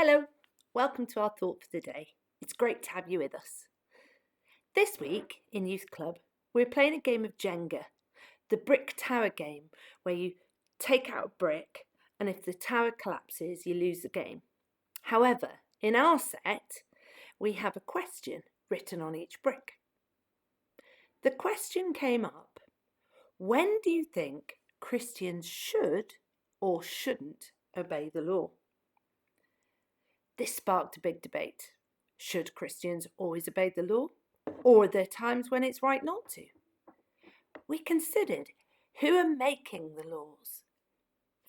Hello, welcome to our thought for the day. It's great to have you with us. This week in Youth Club, we're playing a game of Jenga, the brick tower game, where you take out a brick and if the tower collapses, you lose the game. However, in our set, we have a question written on each brick. The question came up: when do you think Christians should or shouldn't obey the law? This sparked a big debate. Should Christians always obey the law? Or are there times when it's right not to? We considered who are making the laws.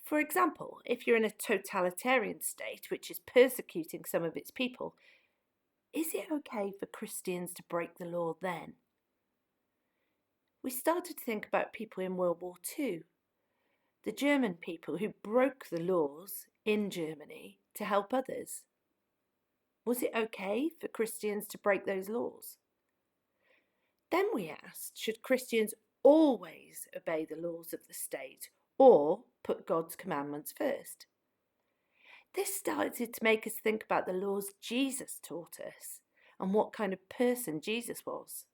For example, if you're in a totalitarian state which is persecuting some of its people, is it okay for Christians to break the law then? We started to think about people in World War II, the German people who broke the laws in Germany to help others. Was it okay for Christians to break those laws? Then we asked, should Christians always obey the laws of the state or put God's commandments first? This started to make us think about the laws Jesus taught us and what kind of person Jesus was.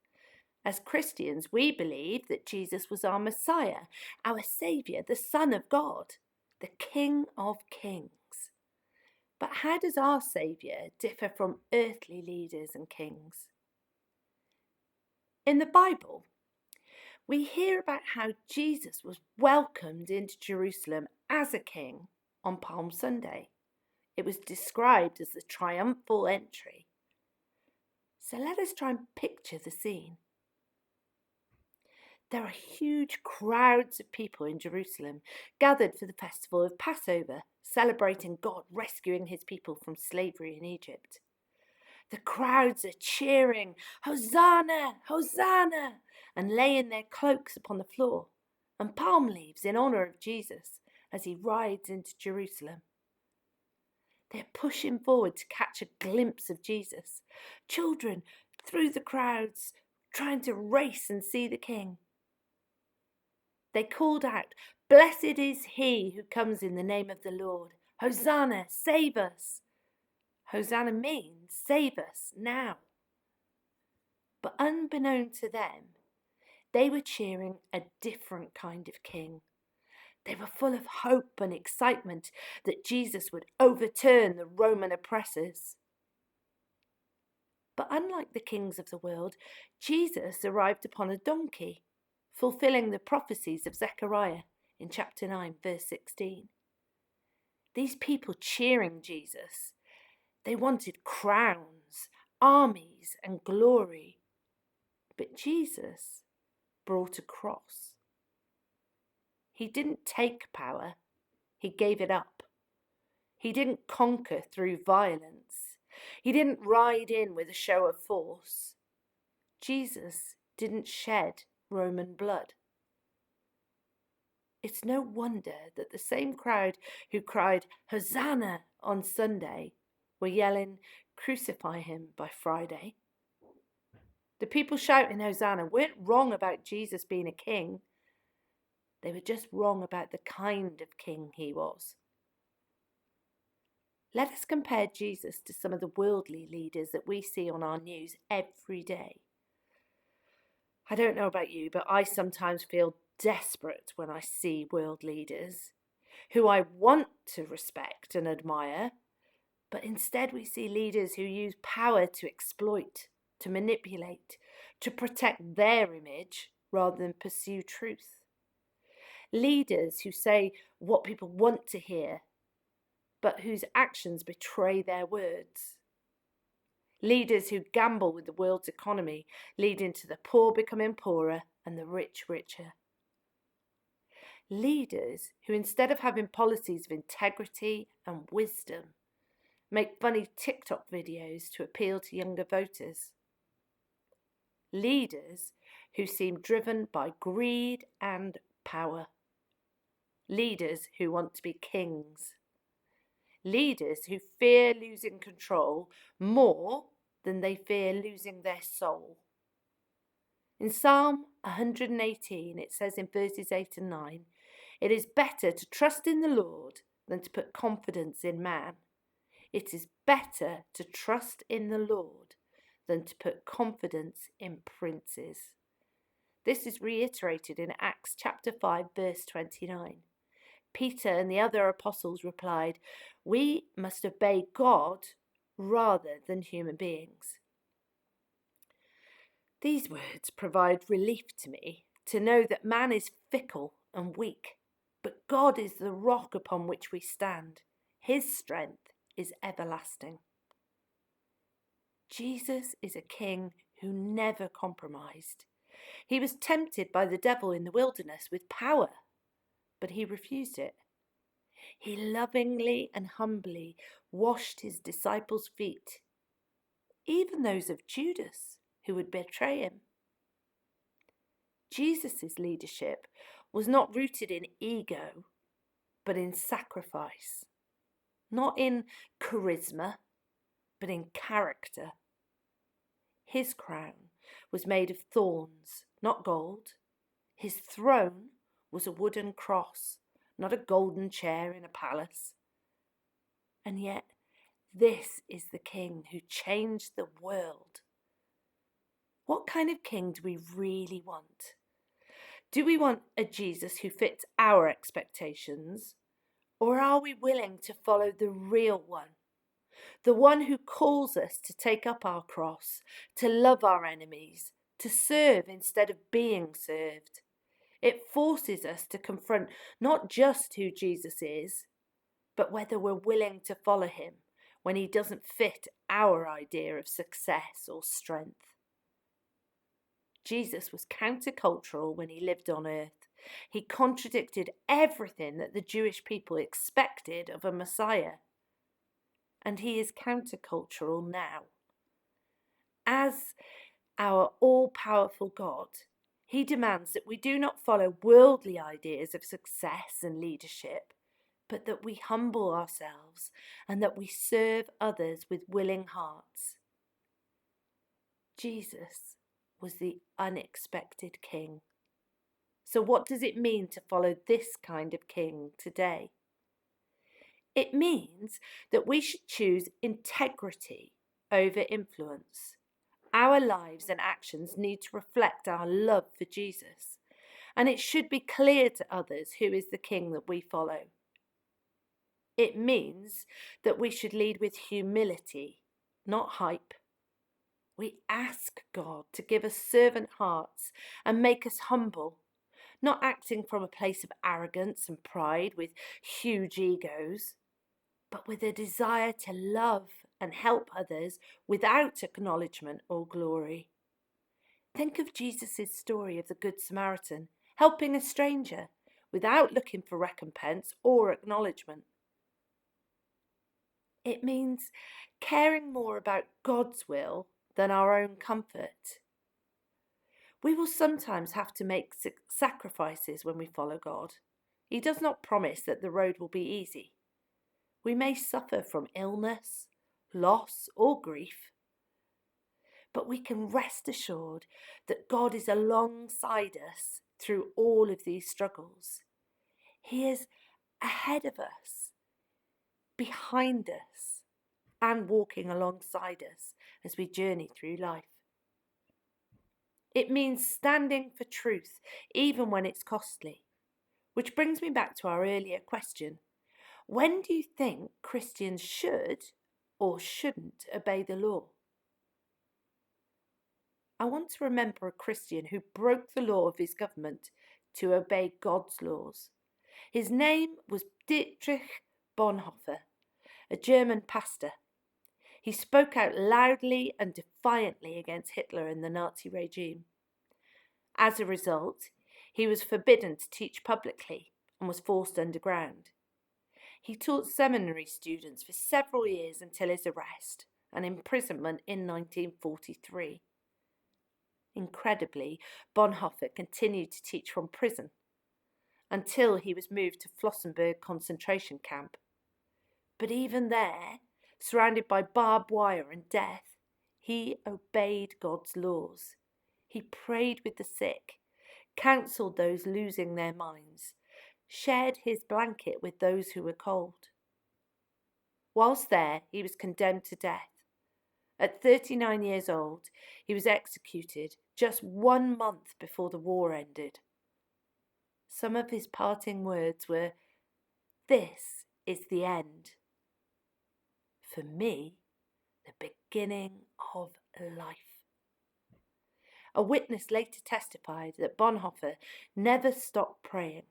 As Christians, we believe that Jesus was our Messiah, our Saviour, the Son of God, the King of Kings. But how does our Saviour differ from earthly leaders and kings? In the Bible, we hear about how Jesus was welcomed into Jerusalem as a king on Palm Sunday. It was described as the triumphal entry. So let us try and picture the scene. There are huge crowds of people in Jerusalem gathered for the festival of Passover, celebrating God rescuing his people from slavery in Egypt. The crowds are cheering, "Hosanna, Hosanna," and laying their cloaks upon the floor and palm leaves in honour of Jesus as he rides into Jerusalem. They're pushing forward to catch a glimpse of Jesus. Children through the crowds trying to race and see the King. They called out, "Blessed is he who comes in the name of the Lord. Hosanna, save us." Hosanna means save us now. But unbeknown to them, they were cheering a different kind of king. They were full of hope and excitement that Jesus would overturn the Roman oppressors. But unlike the kings of the world, Jesus arrived upon a donkey, fulfilling the prophecies of Zechariah in chapter 9, verse 16. These people cheering Jesus, they wanted crowns, armies, and glory. But Jesus brought a cross. He didn't take power, he gave it up. He didn't conquer through violence. He didn't ride in with a show of force. Jesus didn't shed Roman blood. It's no wonder that the same crowd who cried "Hosanna" on Sunday were yelling "Crucify him" by Friday. The people shouting Hosanna weren't wrong about Jesus being a king. They were just wrong about the kind of king he was. Let us compare Jesus to some of the worldly leaders that we see on our news every day. I don't know about you, but I sometimes feel desperate when I see world leaders who I want to respect and admire, but instead we see leaders who use power to exploit, to manipulate, to protect their image rather than pursue truth. Leaders who say what people want to hear, but whose actions betray their words. Leaders who gamble with the world's economy, leading to the poor becoming poorer and the rich richer. Leaders who, instead of having policies of integrity and wisdom, make funny TikTok videos to appeal to younger voters. Leaders who seem driven by greed and power. Leaders who want to be kings. Leaders who fear losing control more than they fear losing their soul. In Psalm 118, it says in verses 8 and 9, "It is better to trust in the Lord than to put confidence in man. It is better to trust in the Lord than to put confidence in princes. This is reiterated in Acts chapter 5, verse 29. Peter and the other apostles replied, "We must obey God rather than human beings." These words provide relief to me to know that man is fickle and weak, but God is the rock upon which we stand. His strength is everlasting. Jesus is a king who never compromised. He was tempted by the devil in the wilderness with power, but he refused it. He lovingly and humbly washed his disciples' feet, even those of Judas, who would betray him. Jesus' leadership was not rooted in ego, but in sacrifice. Not in charisma, but in character. His crown was made of thorns, not gold. His throne was a wooden cross, not a golden chair in a palace. And yet, this is the King who changed the world. What kind of king do we really want? Do we want a Jesus who fits our expectations? Or are we willing to follow the real one? The one who calls us to take up our cross, to love our enemies, to serve instead of being served. It forces us to confront not just who Jesus is, but whether we're willing to follow him when he doesn't fit our idea of success or strength. Jesus was countercultural when he lived on earth. He contradicted everything that the Jewish people expected of a Messiah. And he is countercultural now. As our all-powerful God, he demands that we do not follow worldly ideas of success and leadership, but that we humble ourselves and that we serve others with willing hearts. Jesus was the unexpected king. So what does it mean to follow this kind of king today? It means that we should choose integrity over influence. Our lives and actions need to reflect our love for Jesus, and it should be clear to others who is the king that we follow. It means that we should lead with humility, not hype. We ask God to give us servant hearts and make us humble, not acting from a place of arrogance and pride with huge egos, but with a desire to love and help others without acknowledgement or glory. Think of Jesus' story of the Good Samaritan, helping a stranger without looking for recompense or acknowledgement. It means caring more about God's will than our own comfort. We will sometimes have to make sacrifices when we follow God. He does not promise that the road will be easy. We may suffer from illness, loss, or grief. But we can rest assured that God is alongside us through all of these struggles. He is ahead of us, behind us, and walking alongside us as we journey through life. It means standing for truth, even when it's costly. Which brings me back to our earlier question. When do you think Christians should or shouldn't obey the law? I want to remember a Christian who broke the law of his government to obey God's laws. His name was Dietrich Bonhoeffer, a German pastor. He spoke out loudly and defiantly against Hitler and the Nazi regime. As a result, he was forbidden to teach publicly and was forced underground. He taught seminary students for several years until his arrest and imprisonment in 1943. Incredibly, Bonhoeffer continued to teach from prison until he was moved to Flossenburg concentration camp. But even there, surrounded by barbed wire and death, he obeyed God's laws. He prayed with the sick, counselled those losing their minds, shared his blanket with those who were cold. Whilst there, he was condemned to death. At 39 years old, he was executed just 1 month before the war ended. Some of his parting words were, "This is the end. For me, the beginning of life." A witness later testified that Bonhoeffer never stopped praying,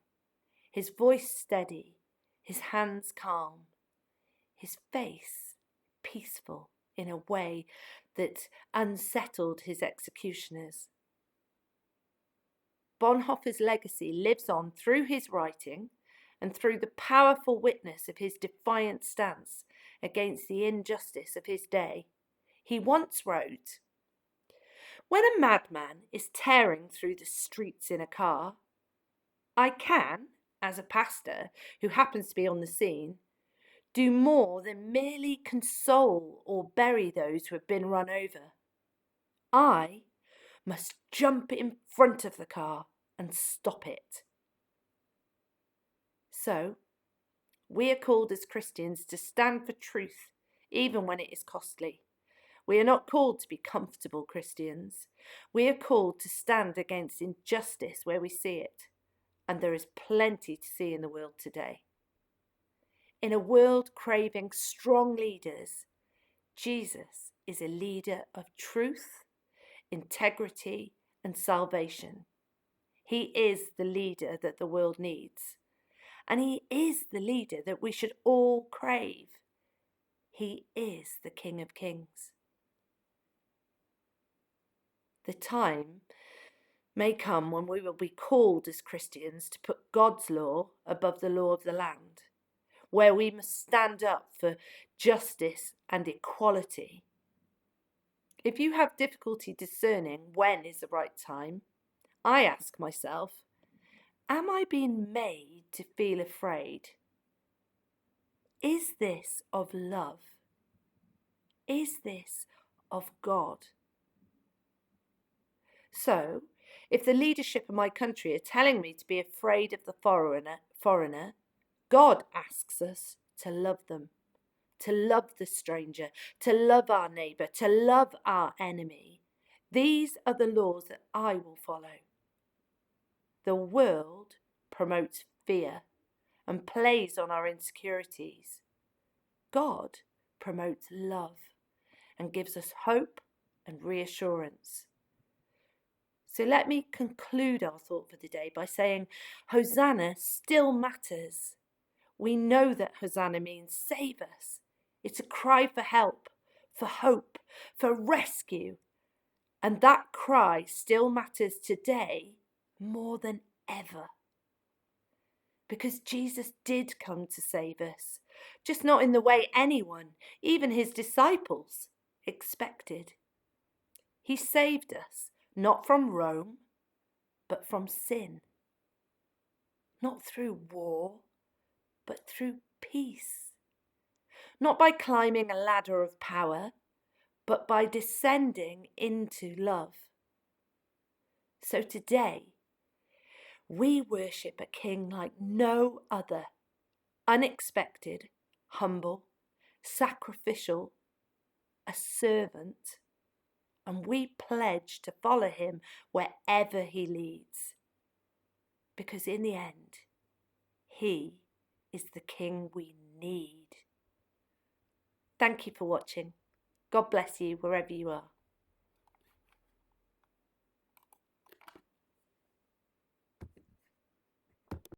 his voice steady, his hands calm, his face peaceful in a way that unsettled his executioners. Bonhoeffer's legacy lives on through his writing and through the powerful witness of his defiant stance against the injustice of his day. He once wrote, "When a madman is tearing through the streets in a car, I can, as a pastor who happens to be on the scene, do more than merely console or bury those who have been run over. I must jump in front of the car and stop it." So, we are called as Christians to stand for truth, even when it is costly. We are not called to be comfortable Christians. We are called to stand against injustice where we see it, and there is plenty to see in the world today. In a world craving strong leaders, Jesus is a leader of truth, integrity, and salvation. He is the leader that the world needs, and he is the leader that we should all crave. He is the King of Kings. The time may come when we will be called as Christians to put God's law above the law of the land, where we must stand up for justice and equality. If you have difficulty discerning when is the right time, I ask myself, am I being made to feel afraid? Is this of love? Is this of God? So, if the leadership of my country are telling me to be afraid of the foreigner, God asks us to love them, to love the stranger, to love our neighbour, to love our enemy. These are the laws that I will follow. The world promotes fear and plays on our insecurities. God promotes love and gives us hope and reassurance. So let me conclude our thought for the day by saying Hosanna still matters. We know that Hosanna means save us. It's a cry for help, for hope, for rescue. And that cry still matters today more than ever. Because Jesus did come to save us, just not in the way anyone, even his disciples, expected. He saved us, not from Rome, but from sin. Not through war, but through peace. Not by climbing a ladder of power, but by descending into love. So today, we worship a king like no other, unexpected, humble, sacrificial, a servant, and we pledge to follow him wherever he leads. Because in the end, he is the king we need. Thank you for watching. God bless you wherever you are.